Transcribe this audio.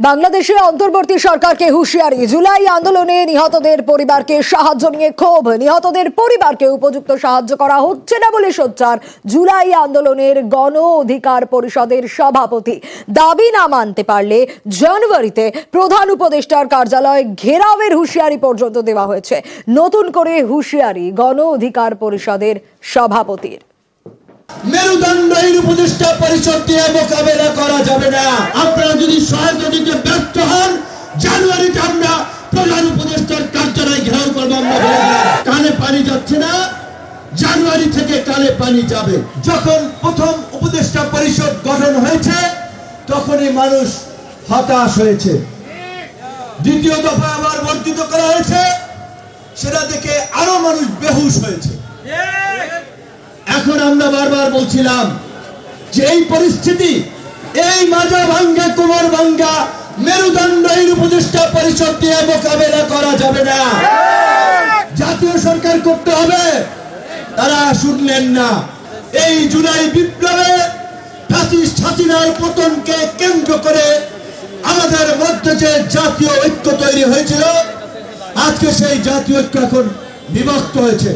বাংলাদেশে অন্তর্বর্তী সরকারকে হুঁশিয়ারি, জুলাই আন্দোলনে নিহতদের পরিবারকে সাহায্য নিয়ে ক্ষোভ, নিহতদের পরিবারকে উপযুক্ত সাহায্য করা হচ্ছে না বলে সোচ্চার জুলাই আন্দোলনের গণ অধিকার পরিষদের সভাপতি। দাবি না মানতে পারলে জানুয়ারিতে প্রধান উপদেষ্টার কার্যালয় ঘেরাওয়ের হুঁশিয়ারি পর্যন্ত দেওয়া হয়েছে। নতুন করে হুঁশিয়ারি গণ অধিকার পরিষদের সভাপতির। মেরুদণ্ডহীন উপদেষ্টা পরিষদ দিয়ে মোকাবেলা করা যাবে না। আপনারা যদি সহায়তা দিতে ব্যর্থ হন, জানুয়ারিতে আমরা প্রধান উপদেষ্টার কার্যালয় ঘেরাও করবো। কানে পানি যাচ্ছে না, জানুয়ারি থেকে কানে পানি যাবে। যখন প্রথম উপদেষ্টা পরিষদ গঠন হয়েছে তখনই মানুষ হতাশ হয়েছে। দ্বিতীয় দফা আবার বর্ধিত করা হয়েছে, সেটা দেখে আরো মানুষ বেহুশ হয়েছে। এখন আমরা বারবার বলছিলাম যে এই পরিস্থিতি, এই মাজা ভাঙ্গা কোমর ভাঙ্গা মেরুদণ্ডহীন উপদেষ্টা পরিষদ দিয়ে মোকাবেলা করা যাবে না, জাতীয় সরকার করতে হবে। তারা শুনলেন না। এই জুলাই বিপ্লবে ফ্যাসিস্ট হাসিনার পতনকে কেন্দ্র করে আমাদের মধ্যে যে জাতীয় ঐক্য তৈরি হয়েছিল, আজকে সেই জাতীয় ঐক্য এখন বিভক্ত হয়েছে।